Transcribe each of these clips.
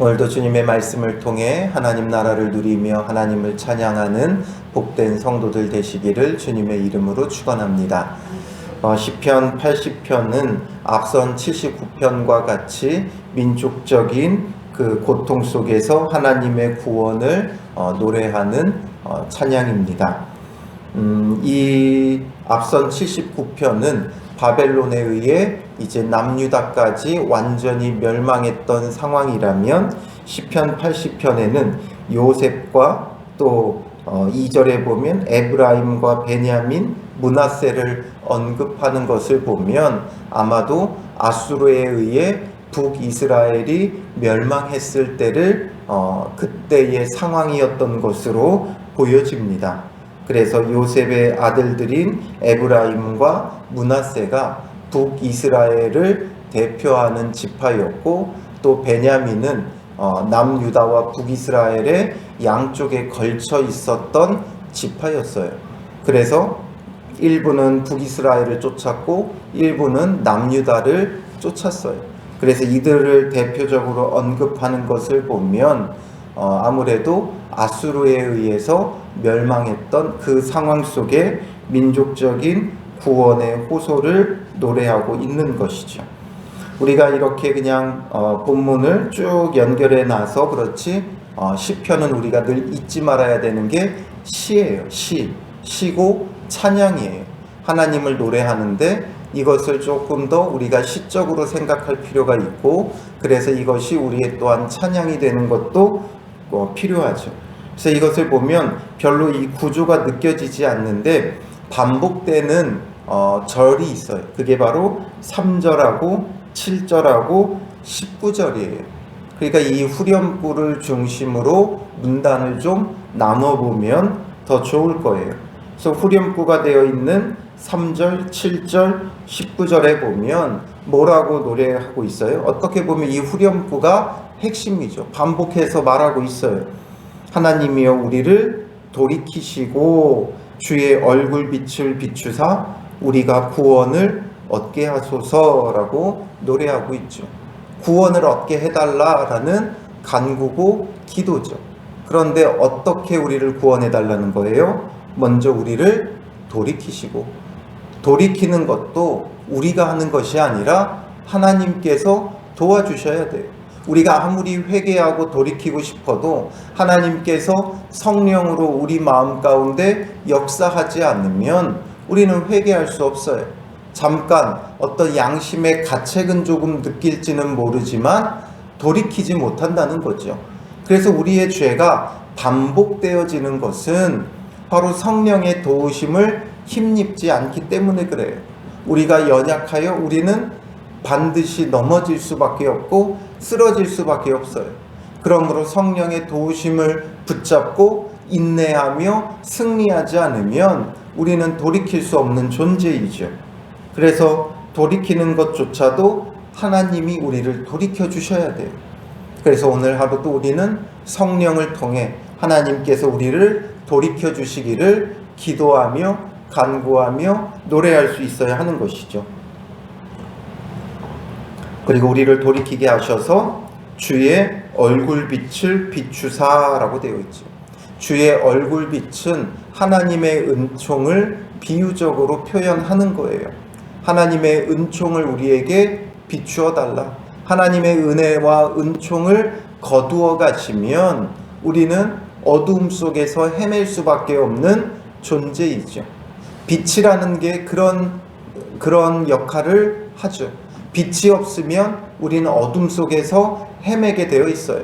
오늘도 주님의 말씀을 통해 하나님 나라를 누리며 하나님을 찬양하는 복된 성도들 되시기를 주님의 이름으로 축원합니다. 시편 80편은 앞선 79편과 같이 민족적인 그 고통 속에서 하나님의 구원을 노래하는 찬양입니다. 이 앞선 79편은 바벨론에 의해 이제 남유다까지 완전히 멸망했던 상황이라면 시편 80편에는 요셉과 또 2절에 보면 에브라임과 베냐민, 므낫세를 언급하는 것을 보면 아마도 아수르에 의해 북이스라엘이 멸망했을 때를 그때의 상황이었던 것으로 보여집니다. 그래서 요셉의 아들들인 에브라임과 므낫세가 북이스라엘을 대표하는 지파였고, 또 베냐민은 남유다와 북이스라엘의 양쪽에 걸쳐 있었던 지파였어요. 그래서 일부는 북이스라엘을 쫓았고 일부는 남유다를 쫓았어요. 그래서 이들을 대표적으로 언급하는 것을 보면 아무래도 아수르에 의해서 멸망했던 그 상황 속에 민족적인 구원의 호소를 노래하고 있는 것이죠. 우리가 이렇게 그냥 본문을 쭉 연결해 놔서 그렇지 시편은 우리가 늘 잊지 말아야 되는 게 시예요. 시고 찬양이에요. 하나님을 노래하는데 이것을 조금 더 우리가 시적으로 생각할 필요가 있고, 그래서 이것이 우리의 또한 찬양이 되는 것도 필요하죠. 그래서 이것을 보면 별로 이 구조가 느껴지지 않는데 반복되는 절이 있어요. 그게 바로 3절하고 7절하고 19절이에요. 그러니까 이 후렴구를 중심으로 문단을 좀 나눠보면 더 좋을 거예요. 그래서 후렴구가 되어 있는 3절, 7절, 19절에 보면 뭐라고 노래하고 있어요? 어떻게 보면 이 후렴구가 핵심이죠. 반복해서 말하고 있어요. 하나님이여 우리를 돌이키시고 주의 얼굴빛을 비추사 우리가 구원을 얻게 하소서라고 노래하고 있죠. 구원을 얻게 해달라라는 간구고 기도죠. 그런데 어떻게 우리를 구원해달라는 거예요? 먼저 우리를 돌이키시고, 돌이키는 것도 우리가 하는 것이 아니라 하나님께서 도와주셔야 돼요. 우리가 아무리 회개하고 돌이키고 싶어도 하나님께서 성령으로 우리 마음 가운데 역사하지 않으면 우리는 회개할 수 없어요. 잠깐 어떤 양심의 가책은 조금 느낄지는 모르지만 돌이키지 못한다는 거죠. 그래서 우리의 죄가 반복되어지는 것은 바로 성령의 도우심을 힘입지 않기 때문에 그래요. 우리가 연약하여 우리는 반드시 넘어질 수밖에 없고 쓰러질 수밖에 없어요. 그러므로 성령의 도우심을 붙잡고 인내하며 승리하지 않으면 우리는 돌이킬 수 없는 존재이죠. 그래서 돌이키는 것조차도 하나님이 우리를 돌이켜 주셔야 돼요. 그래서 오늘 하루도 우리는 성령을 통해 하나님께서 우리를 돌이켜 주시기를 기도하며 간구하며 노래할 수 있어야 하는 것이죠. 그리고 우리를 돌이키게 하셔서 주의 얼굴빛을 비추사라고 되어 있죠. 주의 얼굴빛은 하나님의 은총을 비유적으로 표현하는 거예요. 하나님의 은총을 우리에게 비추어 달라. 하나님의 은혜와 은총을 거두어 가시면 우리는 어두움 속에서 헤맬 수밖에 없는 존재이죠. 빛이라는 게 그런 역할을 하죠. 빛이 없으면 우리는 어둠 속에서 헤매게 되어 있어요.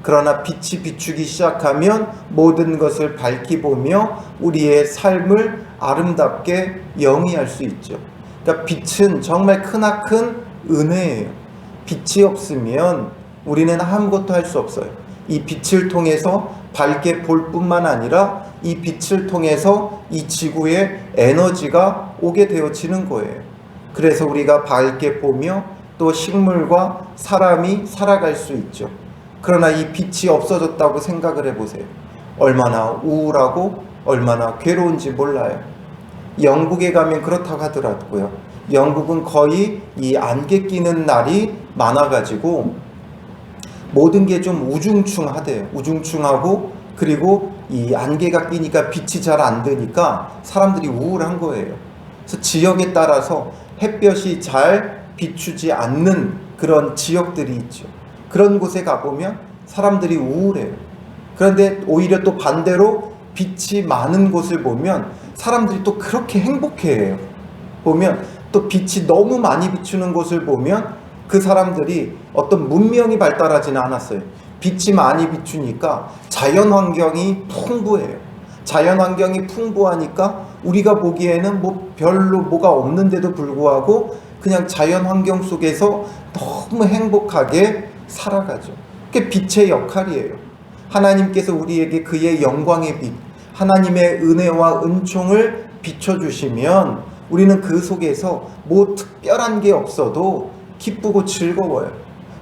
그러나 빛이 비추기 시작하면 모든 것을 밝히 보며 우리의 삶을 아름답게 영위할 수 있죠. 그러니까 빛은 정말 크나큰 은혜예요. 빛이 없으면 우리는 아무것도 할 수 없어요. 이 빛을 통해서 밝게 볼 뿐만 아니라 이 빛을 통해서 이 지구에 에너지가 오게 되어지는 거예요. 그래서 우리가 밝게 보며 또 식물과 사람이 살아갈 수 있죠. 그러나 이 빛이 없어졌다고 생각을 해보세요. 얼마나 우울하고 얼마나 괴로운지 몰라요. 영국에 가면 그렇다고 하더라고요. 영국은 거의 이 안개 끼는 날이 많아가지고 모든 게 좀 우중충하대요. 우중충하고, 그리고 이 안개가 끼니까 빛이 잘 안 드니까 사람들이 우울한 거예요. 그래서 지역에 따라서 햇볕이 잘 비추지 않는 그런 지역들이 있죠. 그런 곳에 가보면 사람들이 우울해요. 그런데 오히려 또 반대로 빛이 많은 곳을 보면 사람들이 또 그렇게 행복해해요. 보면 또 빛이 너무 많이 비추는 곳을 보면 그 사람들이 어떤 문명이 발달하지는 않았어요. 빛이 많이 비추니까 자연 환경이 풍부해요. 자연 환경이 풍부하니까 우리가 보기에는 뭐 별로 뭐가 없는데도 불구하고 그냥 자연 환경 속에서 너무 행복하게 살아가죠. 그게 빛의 역할이에요. 하나님께서 우리에게 그의 영광의 빛, 하나님의 은혜와 은총을 비춰주시면 우리는 그 속에서 뭐 특별한 게 없어도 기쁘고 즐거워요.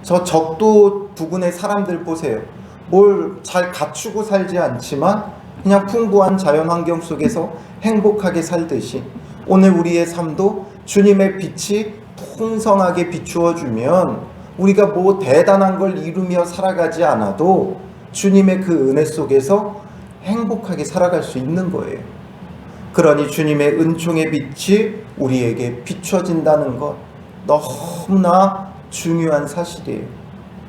저 적도 부근의 사람들 보세요. 뭘 잘 갖추고 살지 않지만 그냥 풍부한 자연 환경 속에서 행복하게 살듯이 오늘 우리의 삶도 주님의 빛이 풍성하게 비추어주면 우리가 뭐 대단한 걸 이루며 살아가지 않아도 주님의 그 은혜 속에서 행복하게 살아갈 수 있는 거예요. 그러니 주님의 은총의 빛이 우리에게 비춰진다는 것 너무나 중요한 사실이에요.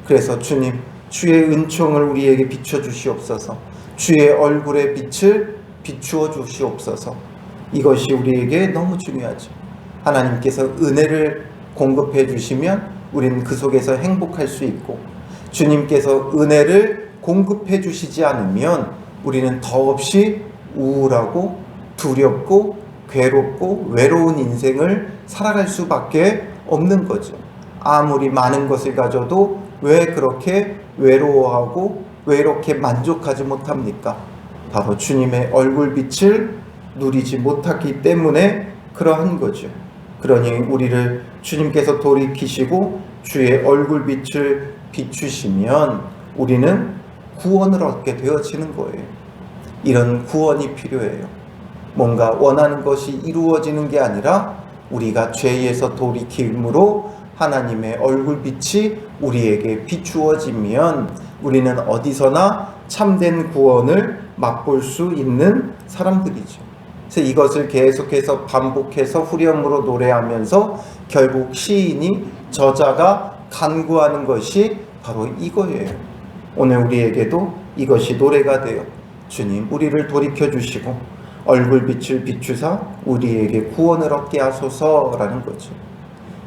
그래서 주님, 주의 은총을 우리에게 비춰주시옵소서. 주의 얼굴의 빛을 비추어 주시옵소서. 이것이 우리에게 너무 중요하죠. 하나님께서 은혜를 공급해 주시면 우리는 그 속에서 행복할 수 있고, 주님께서 은혜를 공급해 주시지 않으면 우리는 더없이 우울하고 두렵고 괴롭고 외로운 인생을 살아갈 수밖에 없는 거죠. 아무리 많은 것을 가져도 왜 그렇게 외로워하고 왜 이렇게 만족하지 못합니까? 바로 주님의 얼굴빛을 누리지 못하기 때문에 그러한 거죠. 그러니 우리를 주님께서 돌이키시고 주의 얼굴빛을 비추시면 우리는 구원을 얻게 되어지는 거예요. 이런 구원이 필요해요. 뭔가 원하는 것이 이루어지는 게 아니라 우리가 죄에서 돌이킴으로 하나님의 얼굴빛이 우리에게 비추어지면 우리는 어디서나 참된 구원을 맛볼 수 있는 사람들이죠. 그래서 이것을 계속해서 반복해서 후렴으로 노래하면서 결국 시인이, 저자가 간구하는 것이 바로 이거예요. 오늘 우리에게도 이것이 노래가 되어 주님 우리를 돌이켜 주시고 얼굴빛을 비추사 우리에게 구원을 얻게 하소서라는 거죠.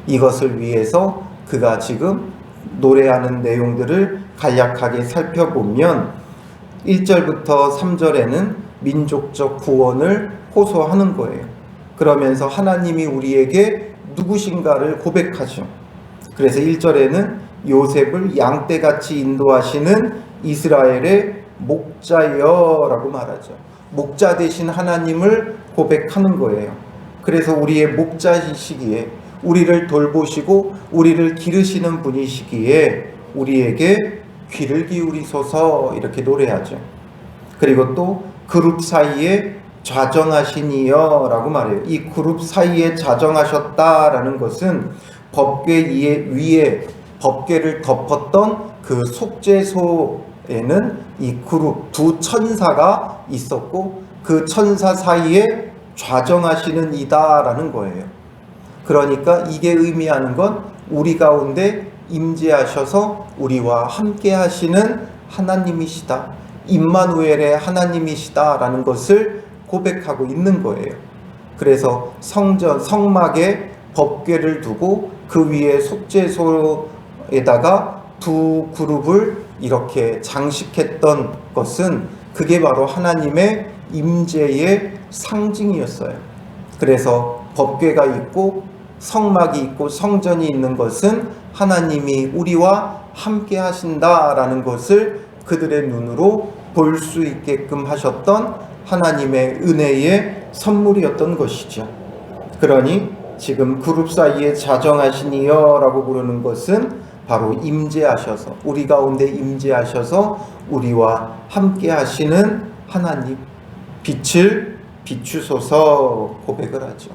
이것을 위해서 그가 지금 노래하는 내용들을 간략하게 살펴보면 1절부터 3절에는 민족적 구원을 호소하는 거예요. 그러면서 하나님이 우리에게 누구신가를 고백하죠. 그래서 1절에는 요셉을 양떼같이 인도하시는 이스라엘의 목자여라고 말하죠. 목자 되신 하나님을 고백하는 거예요. 그래서 우리의 목자이시기에, 우리를 돌보시고 우리를 기르시는 분이시기에 우리에게 귀를 기울이소서 이렇게 노래하죠. 그리고 또 그룹 사이에 좌정하시니여 라고 말해요. 이 그룹 사이에 좌정하셨다라는 것은 법궤 위에 법궤를 덮었던 그 속죄소에는 이 그룹 두 천사가 있었고 그 천사 사이에 좌정하시는 이다라는 거예요. 그러니까 이게 의미하는 건 우리 가운데 임재하셔서 우리와 함께 하시는 하나님이시다, 임마누엘의 하나님이시다라는 것을 고백하고 있는 거예요. 그래서 성전, 성막에 법궤를 두고 그 위에 속죄소에다가 두 그룹을 이렇게 장식했던 것은 그게 바로 하나님의 임재의 상징이었어요. 그래서 법궤가 있고 성막이 있고 성전이 있는 것은 하나님이 우리와 함께 하신다라는 것을 그들의 눈으로 볼 수 있게끔 하셨던 하나님의 은혜의 선물이었던 것이죠. 그러니 지금 그룹 사이에 자정하시니여 라고 부르는 것은 바로 임재하셔서, 우리 가운데 임재하셔서 우리와 함께 하시는 하나님, 빛을 비추소서 고백을 하죠.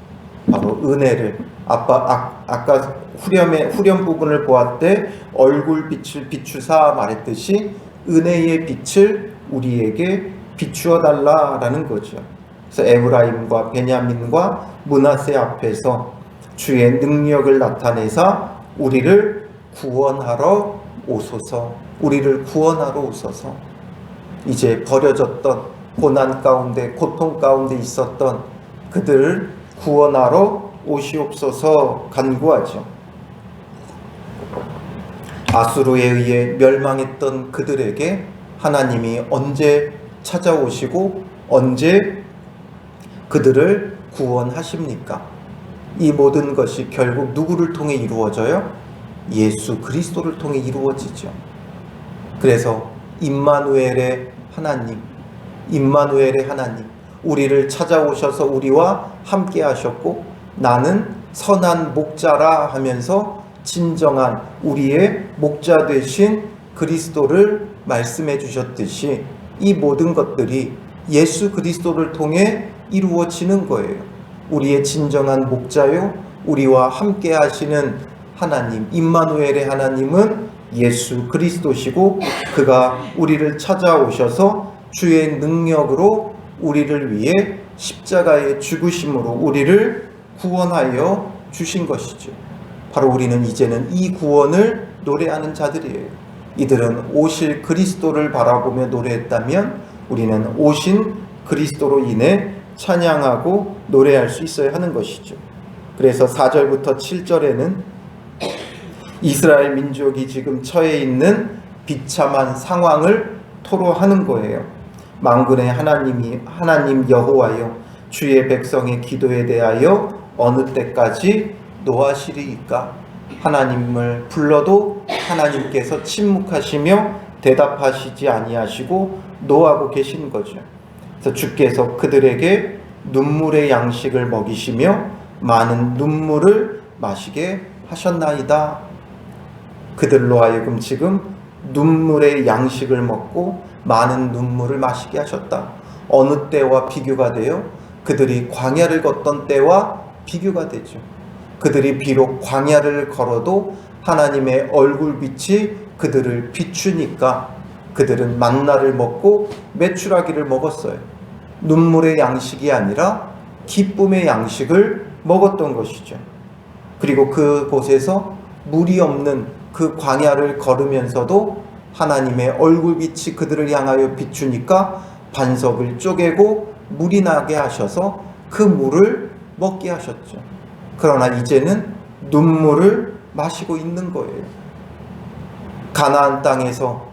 바로 은혜를 아까 후렴 부분을 보았대 얼굴 빛을 비추사 말했듯이 은혜의 빛을 우리에게 비추어 달라라는 거죠. 그래서 에브라임과 베냐민과 므낫세 앞에서 주의 능력을 나타내사 우리를 구원하러 오소서, 우리를 구원하러 오소서. 이제 버려졌던 고난 가운데 고통 가운데 있었던 그들을 구원하러 오시옵소서 간구하죠. 아수르에 의해 멸망했던 그들에게 하나님이 언제 찾아오시고 언제 그들을 구원하십니까? 이 모든 것이 결국 누구를 통해 이루어져요? 예수 그리스도를 통해 이루어지죠. 그래서 임마누엘의 하나님, 우리를 찾아오셔서 우리와 함께 하셨고 나는 선한 목자라 하면서 진정한 우리의 목자 되신 그리스도를 말씀해 주셨듯이 이 모든 것들이 예수 그리스도를 통해 이루어지는 거예요. 우리의 진정한 목자요 우리와 함께 하시는 하나님, 임마누엘의 하나님은 예수 그리스도시고 그가 우리를 찾아오셔서 주의 능력으로 우리를 위해 십자가의 죽으심으로 우리를 구원하여 주신 것이죠. 바로 우리는 이제는 이 구원을 노래하는 자들이에요. 이들은 오실 그리스도를 바라보며 노래했다면 우리는 오신 그리스도로 인해 찬양하고 노래할 수 있어야 하는 것이죠. 그래서 4절부터 7절에는 이스라엘 민족이 지금 처해 있는 비참한 상황을 토로하는 거예요. 만군의 하나님 여호와여, 주의 백성의 기도에 대하여 어느 때까지 노하시리이까? 하나님을 불러도 하나님께서 침묵하시며 대답하시지 아니하시고 노하고 계신 거죠. 그래서 주께서 그들에게 눈물의 양식을 먹이시며 많은 눈물을 마시게 하셨나이다. 그들로 하여금 지금 눈물의 양식을 먹고 많은 눈물을 마시게 하셨다. 어느 때와 비교가 돼요? 그들이 광야를 걷던 때와 비교가 되죠. 그들이 비록 광야를 걸어도 하나님의 얼굴빛이 그들을 비추니까 그들은 만나를 먹고 메추라기를 먹었어요. 눈물의 양식이 아니라 기쁨의 양식을 먹었던 것이죠. 그리고 그곳에서 물이 없는 그 광야를 걸으면서도 하나님의 얼굴빛이 그들을 향하여 비추니까 반석을 쪼개고 물이 나게 하셔서 그 물을 먹게 하셨죠. 그러나 이제는 눈물을 마시고 있는 거예요. 가나안 땅에서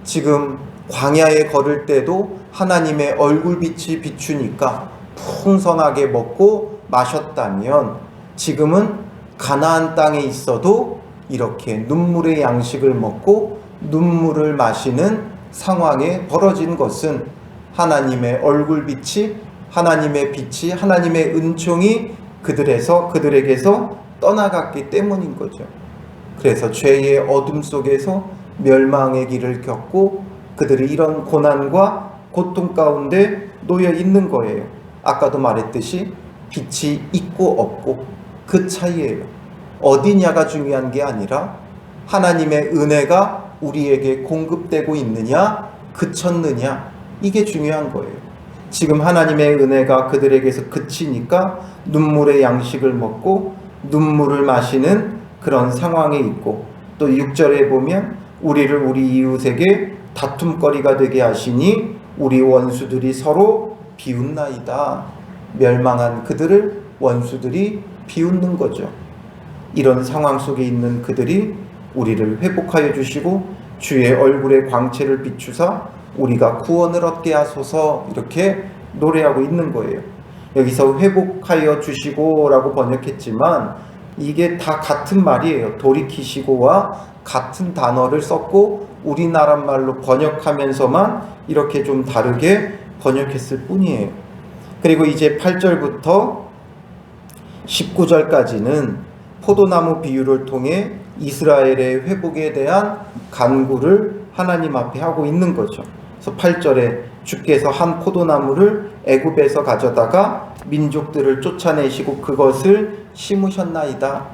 지금 광야에 걸을 때도 하나님의 얼굴빛이 비추니까 풍성하게 먹고 마셨다면 지금은 가나안 땅에 있어도 이렇게 눈물의 양식을 먹고 눈물을 마시는 상황에 벌어진 것은 하나님의 얼굴빛이, 하나님의 빛이, 하나님의 은총이 그들에게서 떠나갔기 때문인 거죠. 그래서 죄의 어둠 속에서 멸망의 길을 겪고 그들이 이런 고난과 고통 가운데 놓여 있는 거예요. 아까도 말했듯이 빛이 있고 없고 그 차이예요. 어디냐가 중요한 게 아니라 하나님의 은혜가 우리에게 공급되고 있느냐, 그쳤느냐, 이게 중요한 거예요. 지금 하나님의 은혜가 그들에게서 그치니까 눈물의 양식을 먹고 눈물을 마시는 그런 상황에 있고, 또 6절에 보면 우리를 우리 이웃에게 다툼거리가 되게 하시니 우리 원수들이 서로 비웃나이다. 멸망한 그들을 원수들이 비웃는 거죠. 이런 상황 속에 있는 그들이 우리를 회복하여 주시고 주의 얼굴의 광채를 비추사 우리가 구원을 얻게 하소서, 이렇게 노래하고 있는 거예요. 여기서 회복하여 주시고 라고 번역했지만 이게 다 같은 말이에요. 돌이키시고와 같은 단어를 썼고 우리나라 말로 번역하면서만 이렇게 좀 다르게 번역했을 뿐이에요. 그리고 이제 8절부터 19절까지는 포도나무 비유를 통해 이스라엘의 회복에 대한 간구를 하나님 앞에 하고 있는 거죠. 그래서 8절에 주께서 한 포도나무를 애굽에서 가져다가 민족들을 쫓아내시고 그것을 심으셨나이다.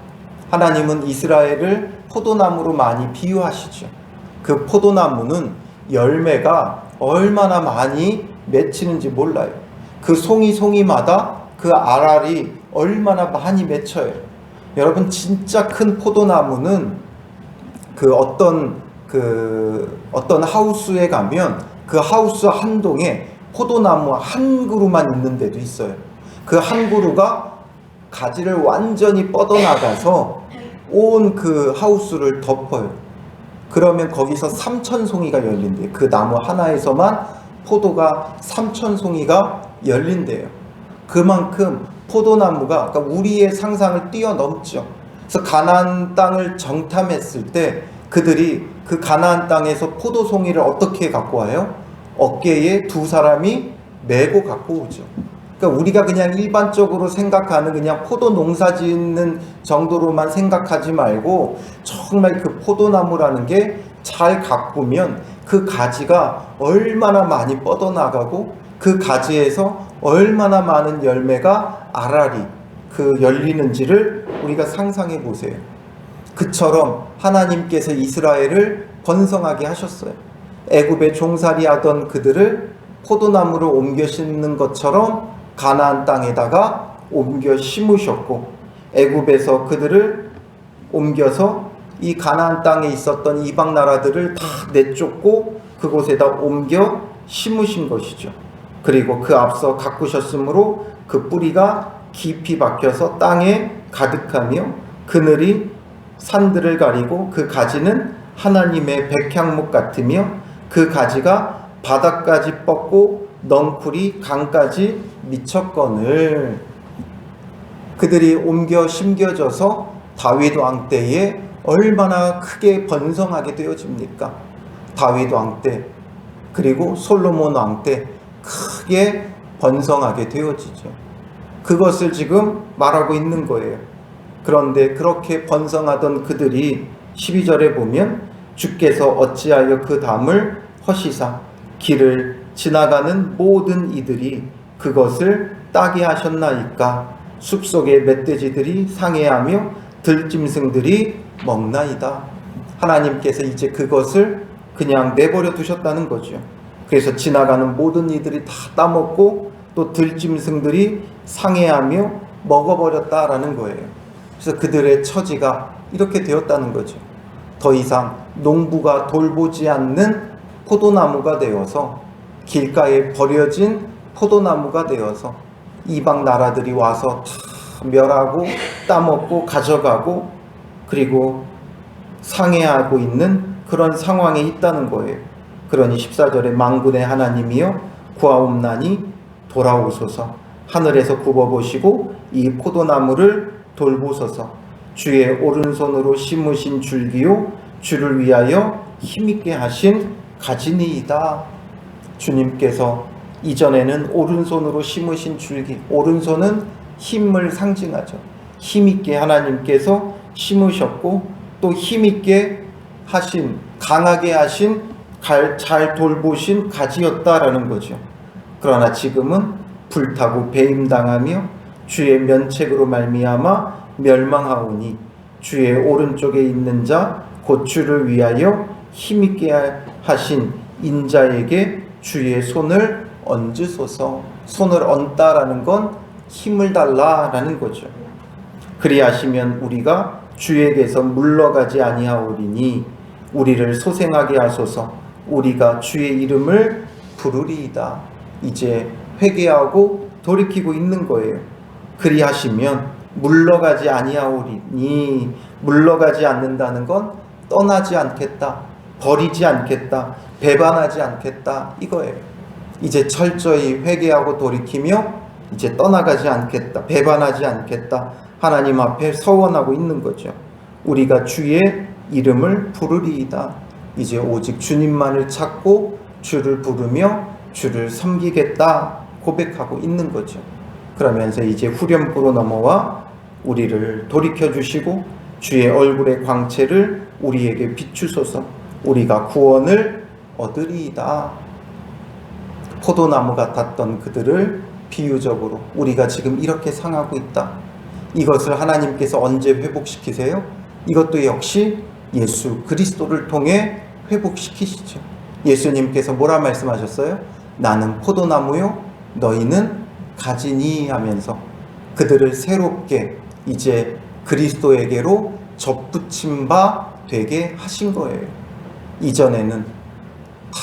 하나님은 이스라엘을 포도나무로 많이 비유하시죠. 그 포도나무는 열매가 얼마나 많이 맺히는지 몰라요. 그 송이송이마다 그 알알이 얼마나 많이 맺혀요. 여러분, 진짜 큰 포도나무는 어떤 하우스에 가면 그 하우스 한 동에 포도나무 한 그루만 있는 데도 있어요. 그 한 그루가 가지를 완전히 뻗어나가서 온 그 하우스를 덮어요. 그러면 거기서 3,000송이가 열린대요. 그 나무 하나에서만 포도가 3,000송이가 열린대요. 그만큼 포도나무가, 그러니까 우리의 상상을 뛰어넘죠. 그래서 가나안 땅을 정탐했을 때 그들이 그 가나안 땅에서 포도송이를 어떻게 갖고 와요? 어깨에 두 사람이 메고 갖고 오죠. 그러니까 우리가 그냥 일반적으로 생각하는 그냥 포도 농사 짓는 정도로만 생각하지 말고 정말 그 포도나무라는 게 잘 가꾸면 그 가지가 얼마나 많이 뻗어나가고 그 가지에서 얼마나 많은 열매가 알알이 열리는지를 우리가 상상해 보세요. 그처럼 하나님께서 이스라엘을 번성하게 하셨어요. 애굽에 종살이 하던 그들을 포도나무를 옮겨 심는 것처럼 가나안 땅에다가 옮겨 심으셨고, 애굽에서 그들을 옮겨서 이 가나안 땅에 있었던 이방 나라들을 다 내쫓고 그곳에다 옮겨 심으신 것이죠. 그리고 그 앞서 가꾸셨으므로 그 뿌리가 깊이 박혀서 땅에 가득하며 그늘이 산들을 가리고 그 가지는 하나님의 백향목 같으며 그 가지가 바닥까지 뻗고 넝쿨이 강까지 미쳤거늘. 그들이 옮겨 심겨져서 다윗 왕 때에 얼마나 크게 번성하게 되어집니까? 다윗 왕 때, 그리고 솔로몬 왕 때 크게 번성하게 되어지죠. 그것을 지금 말하고 있는 거예요. 그런데 그렇게 번성하던 그들이 12절에 보면 주께서 어찌하여 그 담을 허시사 길을 지나가는 모든 이들이 그것을 따게 하셨나이까. 숲속의 멧돼지들이 상해하며 들짐승들이 먹나이다. 하나님께서 이제 그것을 그냥 내버려 두셨다는 거죠. 그래서 지나가는 모든 이들이 다 따먹고 또 들짐승들이 상해하며 먹어버렸다라는 거예요. 그래서 그들의 처지가 이렇게 되었다는 거죠. 더 이상 농부가 돌보지 않는 포도나무가 되어서, 길가에 버려진 포도나무가 되어서 이방 나라들이 와서 다 멸하고 따먹고 가져가고 그리고 상해하고 있는 그런 상황에 있다는 거예요. 그러니 14절에 만군의 하나님이여 구하옵나니 돌아오소서. 하늘에서 굽어보시고 이 포도나무를 돌보소서. 주의 오른손으로 심으신 줄기요 주를 위하여 힘있게 하신 가지니이다. 주님께서 이전에는 오른손으로 심으신 줄기, 오른손은 힘을 상징하죠. 힘있게 하나님께서 심으셨고 또 힘있게 하신, 강하게 하신, 잘 돌보신 가지였다라는 거죠. 그러나 지금은 불타고 배임당하며 주의 면책으로 말미암아 멸망하오니 주의 오른쪽에 있는 자 곧 주를 위하여 힘있게 하신 인자에게 주의 손을 얹으소서. 손을 얹다라는 건 힘을 달라라는 거죠. 그리하시면 우리가 주에게서 물러가지 아니하오리니 우리를 소생하게 하소서. 우리가 주의 이름을 부르리이다. 이제 회개하고 돌이키고 있는 거예요. 그리하시면 물러가지 아니하오리니, 물러가지 않는다는 건 떠나지 않겠다, 버리지 않겠다, 배반하지 않겠다 이거예요. 이제 철저히 회개하고 돌이키며 이제 떠나가지 않겠다, 배반하지 않겠다, 하나님 앞에 서원하고 있는 거죠. 우리가 주의 이름을 부르리이다. 이제 오직 주님만을 찾고 주를 부르며 주를 섬기겠다 고백하고 있는 거죠. 그러면서 이제 후렴구로 넘어와 우리를 돌이켜 주시고 주의 얼굴의 광채를 우리에게 비추소서. 우리가 구원을 얻으리이다. 포도나무 같았던 그들을 비유적으로 우리가 지금 이렇게 상하고 있다. 이것을 하나님께서 언제 회복시키세요? 이것도 역시 예수 그리스도를 통해 회복시키시죠. 예수님께서 뭐라 말씀하셨어요? 나는 포도나무요 너희는 가지니 하면서 그들을 새롭게 이제 그리스도에게로 접붙임 바 되게 하신 거예요. 이전에는 다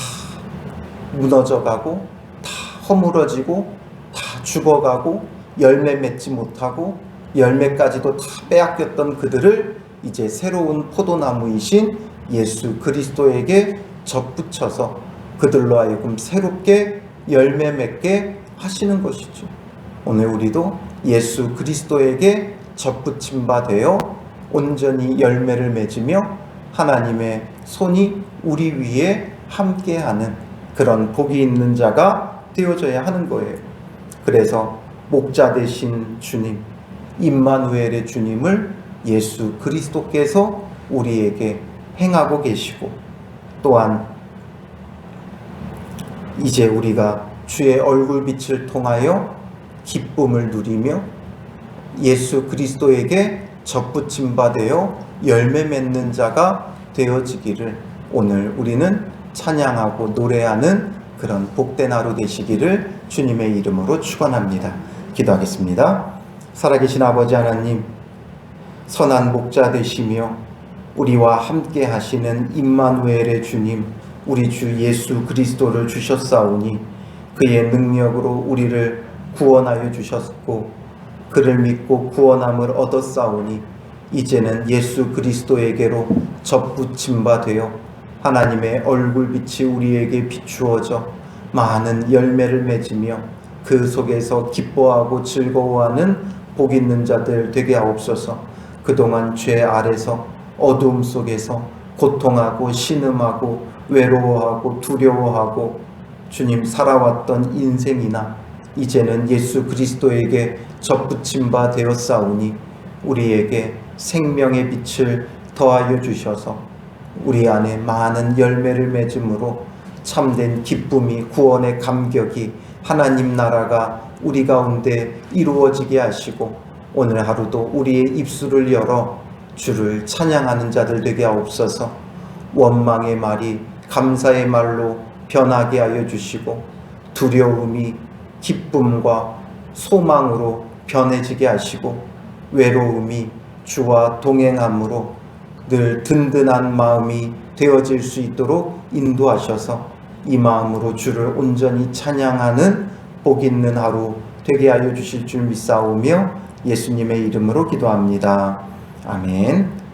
무너져가고 다 허물어지고 다 죽어가고 열매 맺지 못하고 열매까지도 다 빼앗겼던 그들을 이제 새로운 포도나무이신 예수 그리스도에게 접붙여서 그들로 하여금 새롭게 열매 맺게 하시는 것이죠. 오늘 우리도 예수 그리스도에게 접붙임 바 되어 온전히 열매를 맺으며 하나님의 손이 우리 위에 함께하는 그런 복이 있는 자가 되어져야 하는 거예요. 그래서 목자 되신 주님, 임마누엘의 주님을 예수 그리스도께서 우리에게 행하고 계시고, 또한 이제 우리가 주의 얼굴빛을 통하여 기쁨을 누리며 예수 그리스도에게 접붙임 바 되어 열매 맺는 자가 되어지기를 오늘 우리는 찬양하고 노래하는 그런 복된 하루 되시기를 주님의 이름으로 축원합니다. 기도하겠습니다. 살아계신 아버지 하나님, 선한 목자 되시며 우리와 함께 하시는 임마누엘의 주님, 우리 주 예수 그리스도를 주셨사오니 그의 능력으로 우리를 구원하여 주셨고 그를 믿고 구원함을 얻었사오니 이제는 예수 그리스도에게로 접붙임 바 되어 하나님의 얼굴빛이 우리에게 비추어져 많은 열매를 맺으며 그 속에서 기뻐하고 즐거워하는 복 있는 자들 되게 하옵소서. 그동안 죄 아래서 어두움 속에서 고통하고 신음하고 외로워하고 두려워하고 주님 살아왔던 인생이나 이제는 예수 그리스도에게 접붙임 바 되었사오니 우리에게 생명의 빛을 더하여 주셔서 우리 안에 많은 열매를 맺음으로 참된 기쁨이, 구원의 감격이, 하나님 나라가 우리 가운데 이루어지게 하시고 오늘 하루도 우리의 입술을 열어 주를 찬양하는 자들 되게 하옵소서. 원망의 말이 감사의 말로 변하게 하여 주시고 두려움이 기쁨과 소망으로 변해지게 하시고 외로움이 주와 동행함으로 늘 든든한 마음이 되어질 수 있도록 인도하셔서 이 마음으로 주를 온전히 찬양하는 복 있는 하루 되게 하여 주실 줄 믿사오며 예수님의 이름으로 기도합니다. 아멘.